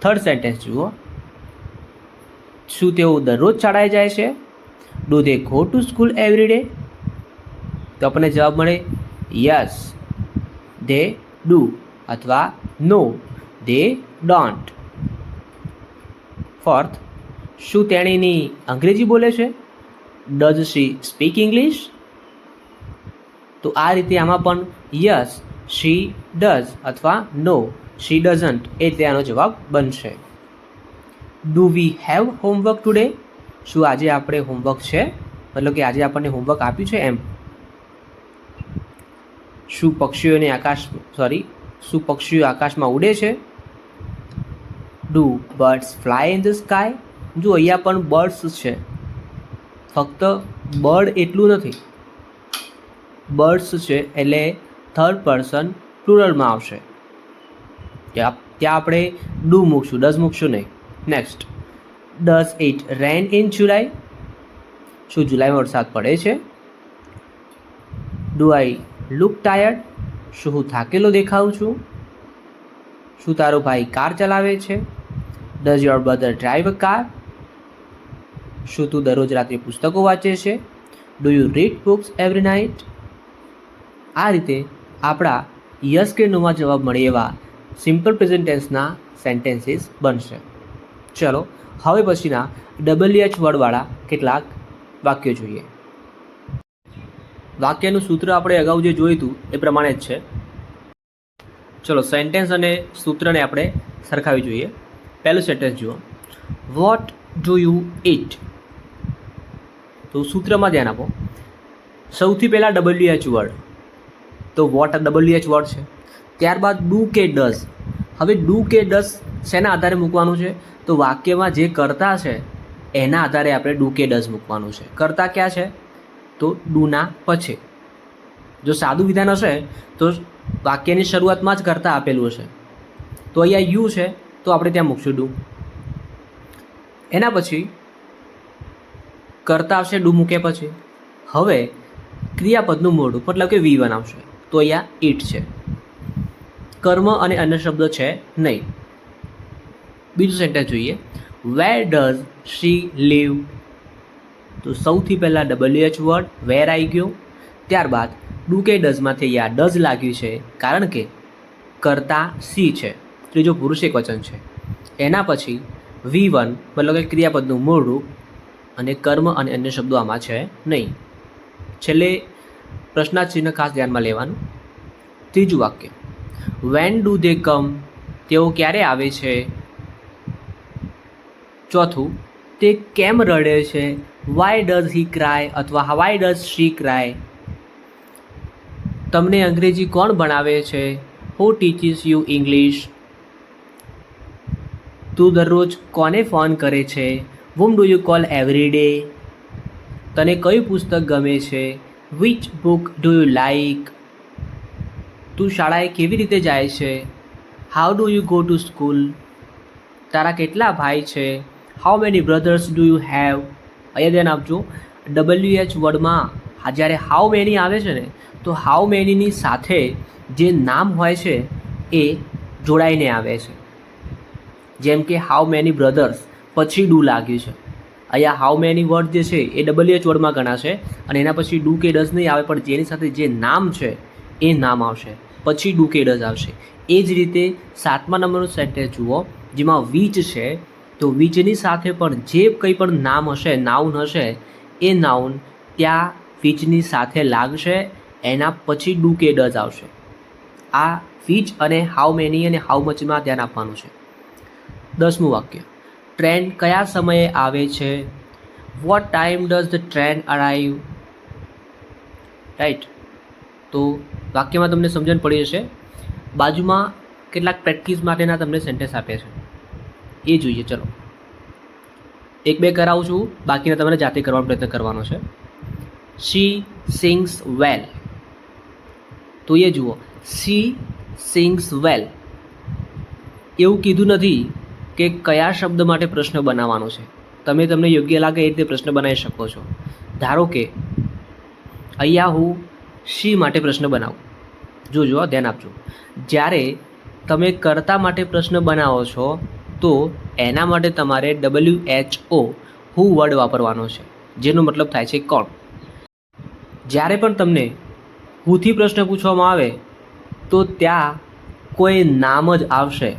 S3: થર્ડ સેન્ટેન્સ જુઓ, શું તેઓ દરરોજ શાળાએ જાય છે? Do they go to school every day? તો આપણને જવાબ મળે યસ, ધે ડુ, અથવા નો, ધે ડોન્ટ. ફોર્થ, શું તેણીની અંગ્રેજી બોલે છે? Does she speak English? તો આ રીતે આમાં પણ યસ, શી ડઝ, અથવા નો, શી ડઝન્ટ, એ રીતે આનો જવાબ બનશે. Do we have homework today? શું આજે આપણે હોમવર્ક છે, મતલબ કે આજે આપણને હોમવર્ક આપ્યું છે એમ. શું પક્ષીઓ આકાશમાં ઉડે છે? Do birds fly in the sky? જો અહીંયા પણ બર્ડ્સ છે, ફક્ત બર્ડ એટલું નથી, બર્ડ્સ છે એટલે થર્ડ પર્સન પ્લુરલમાં આવશે. ત્યાં આપણે ડુ મૂકશું, ડઝ મૂકશું નહીં. Next, does it rain in July? શું જુલાઈમાં વરસાદ પડે છે? Do I look tired? શું હું થાકેલો દેખાઉં છું? શું તારો ભાઈ કાર ચલાવે છે? Does your brother drive a car? શું તું દરરોજ રાત્રે પુસ્તકો વાંચે છે? Do you read books every night? આ રીતે આપણા યસ કે નોમાં જવાબ મળે એવા સિમ્પલ પ્રેઝન્ટ ટેન્સના સેન્ટેન્સીસ બનશે. ચલો હવે પછીના WH વર્ડવાળા કેટલાક વાક્યો જોઈએ. વાક્યનું સૂત્ર આપણે અગાઉ જે જોયું હતું એ પ્રમાણે જ છે. ચલો સેન્ટેન્સ અને સૂત્રને આપણે સરખાવી જોઈએ. પહેલું સેન્ટેન્સ જુઓ, વોટ ડુ યુ ઇટ? તો સૂત્રમાં ધ્યાન આપો. સૌથી પહેલાં WH વર્ડ, તો વોટ WH વર્ડ છે. ત્યારબાદ ડુ કે ડઝ. હવે ડુ કે ડઝ શેના આધારે મૂકવાનું છે? તો વાક્યમાં જે કર્તા છે એના આધારે આપણે ડુ કે ડઝ મૂકવાનું છે. કર્તા ક્યાં છે? તો ડુના પછી. જો સાદું વિધાન હશે તો વાક્યની શરૂઆતમાં જ કર્તા આપેલું હશે, તો અહીંયા યુ છે તો આપણે ત્યાં મૂકશું ડુ. એના પછી કર્તા આવશે ડુ મૂકે પછી. હવે ક્રિયાપદનું મોઢું મતલબ કે V1 આવશે, તો અહીંયા ઇટ છે. કર્મ અને અન્ય શબ્દો છે નહીં. બીજું સેન્ટેન્સ જોઈએ, વેર ડઝ શી લીવ? તો સૌથી પહેલાં WH વર્ડ વેર આવી ગયો. ત્યારબાદ ડુ કે ડઝમાંથી અહીંયા ડઝ લાગ્યું છે કારણ કે કર્તા સી છે, ત્રીજો પુરુષ એકવચન છે. એના પછી V1 મતલબ કે ક્રિયાપદનું મૂળ રૂપ અને કર્મ અને અન્ય શબ્દો આમાં છે નહીં. છેલ્લે પ્રશ્નાર્થ ચિહ્ન ખાસ ધ્યાનમાં લેવાનું. ત્રીજું વાક્ય, વેન ડુ ધે કમ? તેઓ ક્યારે આવે છે? ચોથું, તે કેમ રડે છે? વાય ડઝ હી ક્રાય અથવા વાય ડઝ શી ક્રાય? તમને અંગ્રેજી કોણ ભણાવે છે? હુ ટીચિસ યુ ઇંગ્લિશ? તું દરરોજ કોને ફોન કરે છે? whom do you call every day? તને કયું પુસ્તક ગમે છે? which book do you like? તું શાળાએ કેવી રીતે જાય છે? How do you go to school? તારા કેટલા ભાઈ છે? How many brothers do you have? અહીંયા ધ્યાન આપજો, WH વર્ડમાં જ્યારે હાઉ મેની આવે છે ને, તો હાઉ મેનીની સાથે જે નામ હોય છે એ જોડાઈને આવે છે. જેમ કે હાઉ મેની બ્રધર્સ પછી ડુ લાગ્યું છે. અહીંયા હાઉ મેની વર્ડ જે છે એ WH વર્ડમાં ગણાશે અને એના પછી ડુ કે ડઝ નહીં આવે, પણ જેની સાથે જે નામ છે એ નામ આવશે, પછી ડુ કે ડઝ આવશે. એ જ રીતે 7મા નંબરનું સેન્ટેન્સ જુઓ, જેમાં વીચ છે, તો વીચની સાથે પણ જે કંઈ પણ નામ હશે, નાઉન હશે, એ નાઉન ત્યાં વીચની સાથે લાગશે, એના પછી ડુ કે ડઝ આવશે. આ વીચ અને હાઉ મેની અને હાઉ મચમાં ધ્યાન આપવાનું છે. 10મું વાક્ય, ટ્રેન કયા સમયે આવે છે? What time does the train arrive? Right. તો વાક્યમાં તમને સમજણ પડી જશે. બાજુમાં કેટલાક પ્રેક્ટિસ માટેના તમને સેન્ટેન્સ આપ્યા છે, એ જોઈએ. ચલો 1-2 કરાવું છું, બાકીના તમારે જાતે કરવાનો પ્રયત્ન કરવાનો છે. શી સિંગ્સ વેલ. તો એ જુઓ, શી સિંગ્સ વેલ. એવું કીધું નથી કે કયા શબ્દ માટે પ્રશ્ન બનાવવાનો છે. તમે તમને યોગ્ય લાગે એ રીતે પ્રશ્ન બનાવી શકો છો. ધારો કે અહીંયા હું શી માટે પ્રશ્ન બનાવું. જોજો, ધ્યાન આપજો. જ્યારે તમે કર્તા માટે પ્રશ્ન બનાવો છો તો એના માટે તમારે WHO હુ વર્ડ વાપરવાનો છે, જેનો મતલબ થાય છે કોણ. જ્યારે પણ તમને હુથી પ્રશ્ન પૂછવામાં આવે તો ત્યાં કોઈ નામ જ આવશે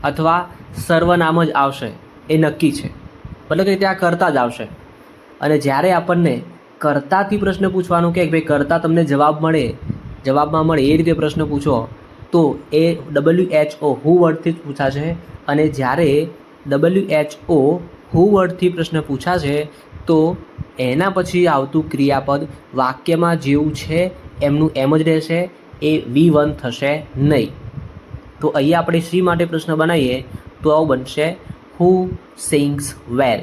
S3: અથવા સર્વનામ જ આવશે, એ નક્કી છે. મતલબ કે ત્યાં કર્તા જ આવશે. અને જ્યારે આપણને કર્તાથી પ્રશ્ન પૂછવાનું કે ભાઈ કર્તા તમને જવાબમાં મળે એ રીતે પ્રશ્ન પૂછો તો એ WHO હુ વર્ડથી જ પૂછાશે. અને જ્યારે WHO હુ વર્ડથી પ્રશ્ન પૂછાશે તો એના પછી આવતું ક્રિયાપદ વાક્યમાં જેવું છે એમનું એમ જ રહેશે, એ V1 થશે નહીં. તો અહીંયા આપણે શી માટે પ્રશ્ન બનાવીએ તો આવું બનશે, હુ સિંગ્સ વેલ,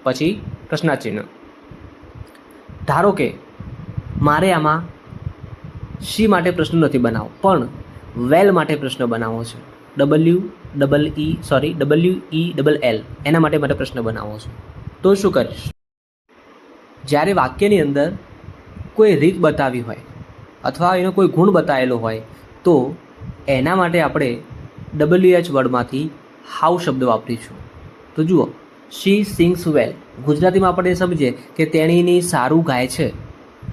S3: પછી પ્રશ્નાચિહ્ન. ધારો કે મારે આમાં શી માટે પ્રશ્ન નથી બનાવવો, પણ વેલ માટે પ્રશ્ન બનાવવો છે. WEL એના માટે મારે પ્રશ્ન બનાવવો છે. તો શું કરીશ? જ્યારે વાક્યની અંદર કોઈ રીત બતાવી હોય અથવા એનો કોઈ ગુણ બતાવેલો હોય તો એના માટે આપણે WH વર્ડમાંથી હાઉ શબ્દ વાપરીશું. તો જુઓ, શી સિંગ્સ વેલ, ગુજરાતીમાં આપણે સમજીએ કે તેણીની સારું ગાય છે.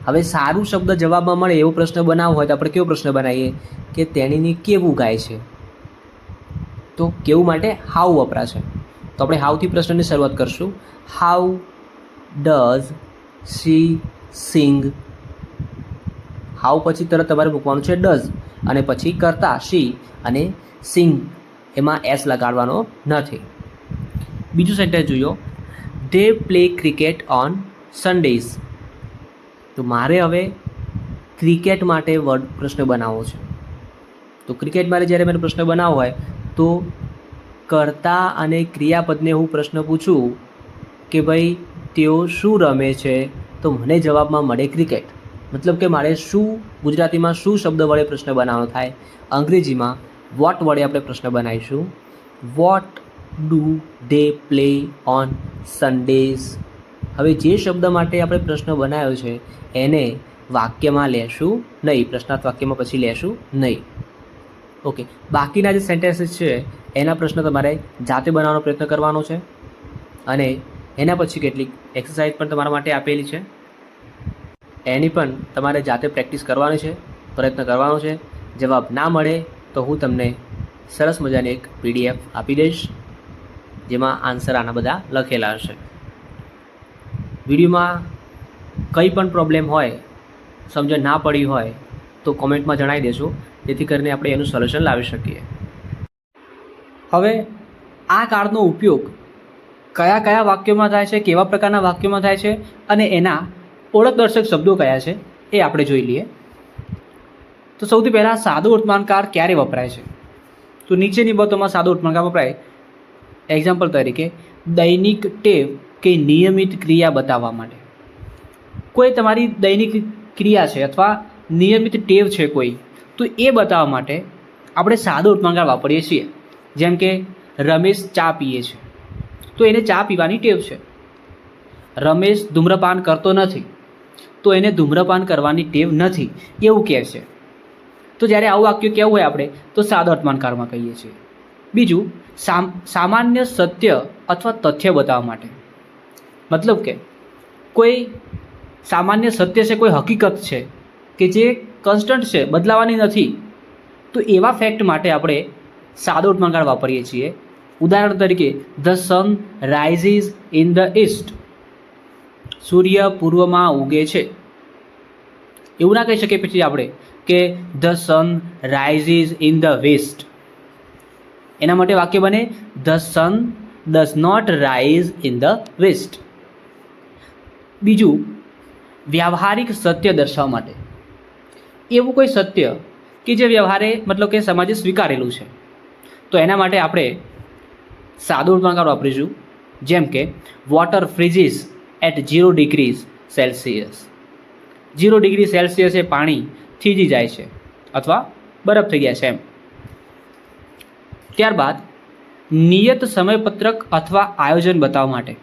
S3: હવે સારું શબ્દ જવાબમાં મળે એવો પ્રશ્ન બનાવવો હોય તો આપણે કેવો પ્રશ્ન બનાવીએ કે તેણીની કેવું ગાય છે. તો કેવું માટે હાઉ વપરાશે. તો આપણે હાઉથી પ્રશ્નની શરૂઆત કરશું. How does she sing. How પછી તરત તમારે મૂકવાનું છે ડઝ અને પછી કરતા શી અને સિંગ એમાં એસ લગાડવાનો નથી. બીજું સેન્ટેન્સ જોયો, they play cricket on Sundays. તો મારે હવે ક્રિકેટ માટે વર્ડ પ્રશ્ન બનાવવો છે. તો ક્રિકેટ માટે જ્યારે મને પ્રશ્ન બનાવવો હોય તો કર્તા અને ક્રિયાપદને હું પ્રશ્ન પૂછું કે ભાઈ તેઓ શું રમે છે, તો મને જવાબમાં મળે ક્રિકેટ. મતલબ કે મારે શું, ગુજરાતીમાં શું શબ્દ વડે પ્રશ્ન બનાવવાનો થાય, અંગ્રેજીમાં વોટ વડે આપણે પ્રશ્ન બનાવીશું. What do they play on Sundays. હવે જે શબ્દ માટે આપણે પ્રશ્ન બનાવ્યો છે એને વાક્યમાં લેશું નહીં, પ્રશ્નાર્થ વાક્યમાં પછી લેશું નહીં. ઓકે, બાકીના જે સેન્ટેન્સીસ છે એના પ્રશ્ન તમારે જાતે બનાવવાનો પ્રયત્ન કરવાનો છે અને એના પછી કેટલીક એક્સરસાઇઝ પણ તમારા માટે આપેલી છે, એની પણ તમારે જાતે પ્રેક્ટિસ કરવાની છે, પ્રયત્ન કરવાનો છે. જવાબ ના મળે તો હું તમને સરસ મજાની એક PDF આપી દઈશ જેમાં આન્સર આના બધા લખેલા હશે. વિડીયોમાં કંઈ પણ પ્રોબ્લેમ હોય, સમજણ ના પડી હોય તો કોમેન્ટમાં જણાવી દેજો, જેથી કરીને આપણે એનું સોલ્યુશન લાવી શકીએ. હવે આ કાર્ડનો ઉપયોગ કયા કયા વાક્યોમાં થાય છે, કેવા પ્રકારના વાક્યોમાં થાય છે અને એના ઓળખદર્શક શબ્દો કયા છે એ આપણે જોઈ લઈએ. તો સૌથી પહેલાં સાદો વર્તમાનકાળ ક્યારે વપરાય છે? તો નીચેની બાબતોમાં સાદો વર્તમાનકાળ વપરાય. એક્ઝામ્પલ તરીકે દૈનિક ટેવ કે નિયમિત ક્રિયા બતાવવા માટે. કોઈ તમારી દૈનિક ક્રિયા છે અથવા નિયમિત ટેવ છે કોઈ, તો
S2: તો એ બતાવવા માટે આપણે સાદો ઉત્પાદન વાપરીએ છીએ. જેમ કે રમેશ ચા પીએ છે, તો એને ચા પીવાની ટેવ છે. રમેશ ધૂમ્રપાન કરતો નથી, તો એને ધૂમ્રપાન કરવાની ટેવ નથી, એવું કહે છે. તો જ્યારે આવું વાક્ય કહેવું હોય આપણે તો સાદા વર્તમાનકાળમાં કહીએ છીએ. બીજું, સામાન્ય સત્ય અથવા તથ્ય બતાવવા માટે, મતલબ કે કોઈ સામાન્ય સત્ય છે, કોઈ હકીકત છે કે જે કોન્સ્ટન્ટ છે, બદલાવાની નથી, તો એવા ફેક્ટ માટે આપણે સાદો વર્તમાનકાળ વાપરીએ છીએ. ઉદાહરણ તરીકે, the sun rises in the east. સૂર્ય પૂર્વમાં ઉગે છે. એવું ના કહી શકીએ પછી આપણે કે the sun rises in the west. એના માટે વાક્ય બને the sun does not rise in the west. બીજું, વ્યવહારિક સત્ય દર્શાવવા માટે, એવું કોઈ સત્ય કે જે વ્યવહારે મતલબ કે સમાજે સ્વીકારેલું છે, તો એના માટે આપણે સાદો વર્તમાનકાળ વાપરીશું. જેમ કે water freezes at 0 degree Celsius. 0 degree સેલ્સિયસે પાણી થીજી જાય છે અથવા બરફ થઈ ગયા છે એમ. ત્યારબાદ નિયત સમયપત્રક અથવા આયોજન બતાવવા માટે,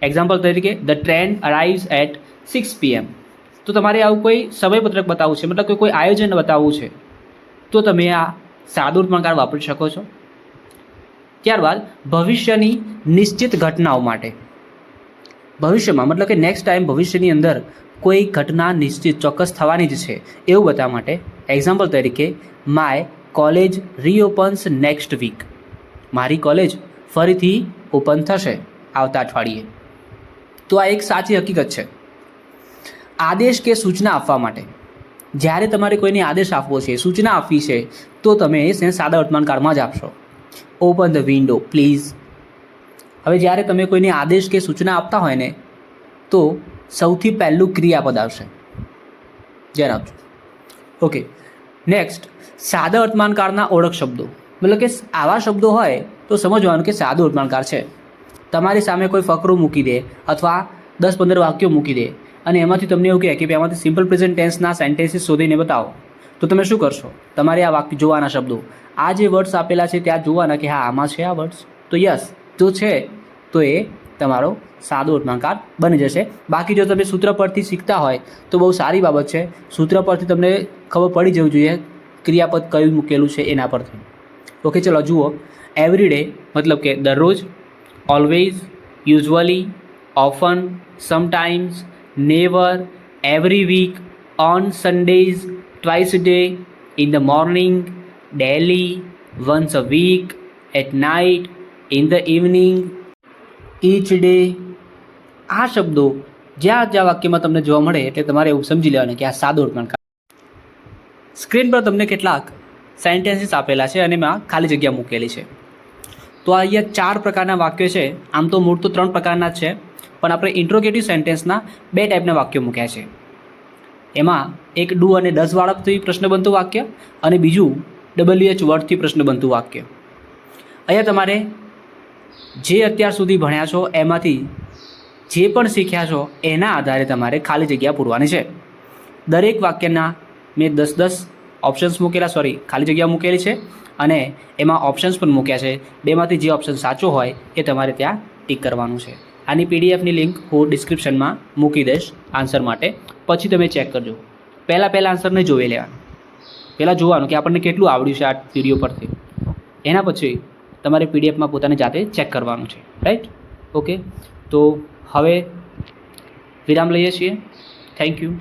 S2: એક્ઝામ્પલ તરીકે the train arrives at 6 PM. તો તમારે આવું કોઈ સમયપત્રક બતાવવું છે, મતલબ કે કોઈ આયોજન બતાવવું છે, તો તમે આ સાદો વર્તમાનકાળ વાપરી શકો છો. ત્યારબાદ ભવિષ્યની નિશ્ચિત ઘટનાઓ માટે, ભવિષ્યમાં મતલબ કે નેક્સ્ટ ટાઈમ ભવિષ્યની અંદર કોઈ ઘટના નિશ્ચિત ચોક્કસ થવાની જ છે એવું બતાવવા માટે, એક્ઝામ્પલ તરીકે માય કોલેજ રીઓપન્સ નેક્સ્ટ વીક. મારી કોલેજ ફરીથી ઓપન થશે આવતા અઠવાડિયે. તો આ એક સાચી હકીકત છે. આદેશ કે સૂચના આપવા માટે, જ્યારે તમારે કોઈને આદેશ આપવો છે, સૂચના આપવી છે, તો તમે એને સાદા વર્તમાનકાળમાં જ આપશો. Open the window please. હવે જ્યારે તમે કોઈને આદેશ કે સૂચના આપતા હોય ને, તો સૌથી પહેલું ક્રિયાપદ આવશે. ધ્યાન આપજો. ઓકે, નેક્સ્ટ, સાદા વર્તમાનકાળના ઓળખ શબ્દો. મતલબ કે આવા શબ્દો હોય તો સમજવાનું કે સાદો વર્તમાનકાળ છે. તમારી સામે કોઈ ફકરો મૂકી દે અથવા 10-15 વાક્યો મૂકી દે અને એમાંથી તમને એવું કહે કે એમાંથી સિમ્પલ પ્રેઝન્ટ ટેન્સના સેન્ટેન્સીસ શોધીને બતાવો, તો તમે શું કરશો? તમારે આ વાક્ય જોવાના, શબ્દો આ જે વર્ડ્સ આપેલા છે ત્યાં જોવાના કે હા આમાં છે આ વર્ડ્સ, તો યસ જો છે તો એ તમારો સાદો વર્તમાનકાળ બની જશે. બાકી જો તમે સૂત્ર પરથી શીખતા હોય તો બહુ સારી બાબત છે. સૂત્ર પરથી તમને ખબર પડી જવું જોઈએ ક્રિયાપદ કયું મૂકેલું છે એના પરથી. ઓકે, ચલો જુઓ. એવરી ડે મતલબ કે દરરોજ, always, usually, often, sometimes, never, every week, on Sundays, twice day, in the morning, daily, once a week, at night, in the evening, each day. આ શબ્દો જ્યાં વાક્યમાં તમને જોવા મળે એટલે તમારે એવું સમજી લેવાનું કે આ સાદો વર્તમાનકાળ. સ્ક્રીન પર તમને કેટલાક સેન્ટેન્સીસ આપેલા છે અને એમાં ખાલી જગ્યા મૂકેલી છે. તો અહીંયા 4 પ્રકારના વાક્યો છે. આમ તો મૂળ તો 3 પ્રકારના જ છે, પણ આપણે ઇન્ટ્રોગેટિવ સેન્ટેન્સના 2 ટાઈપના વાક્યો મૂક્યા છે. એમાં એક ડુ અને ડઝ વાળાથી પ્રશ્ન બનતું વાક્ય અને બીજું WH વર્ડથી પ્રશ્ન બનતું વાક્ય. અહીંયા તમારે જે અત્યાર સુધી ભણ્યા છો એમાંથી જે પણ શીખ્યા છો એના આધારે તમારે ખાલી જગ્યા પૂરવાની છે. દરેક વાક્યના મેં 10 ઓપ્શન્સ મૂકેલા, ખાલી જગ્યા મૂકેલી છે અને એમાં ઓપ્શન્સ પણ મૂક્યા છે. બેમાંથી જે ઓપ્શન સાચો હોય એ તમારે ત્યાં ટીક કરવાનું છે. આની PDFની લિંક હું ડિસ્ક્રિપ્શનમાં મૂકી દઈશ આન્સર માટે, પછી તમે ચેક કરજો. પહેલાં આન્સર નહીં જોઈ લેવાનું, પહેલાં જોવાનું કે આપણને કેટલું આવડ્યું છે આ વિડીયો પરથી. એના પછી તમારે PDFમાં પોતાની જાતે ચેક કરવાનું છે, રાઈટ? ઓકે, તો હવે વિરામ લઈએ છીએ. Thank you.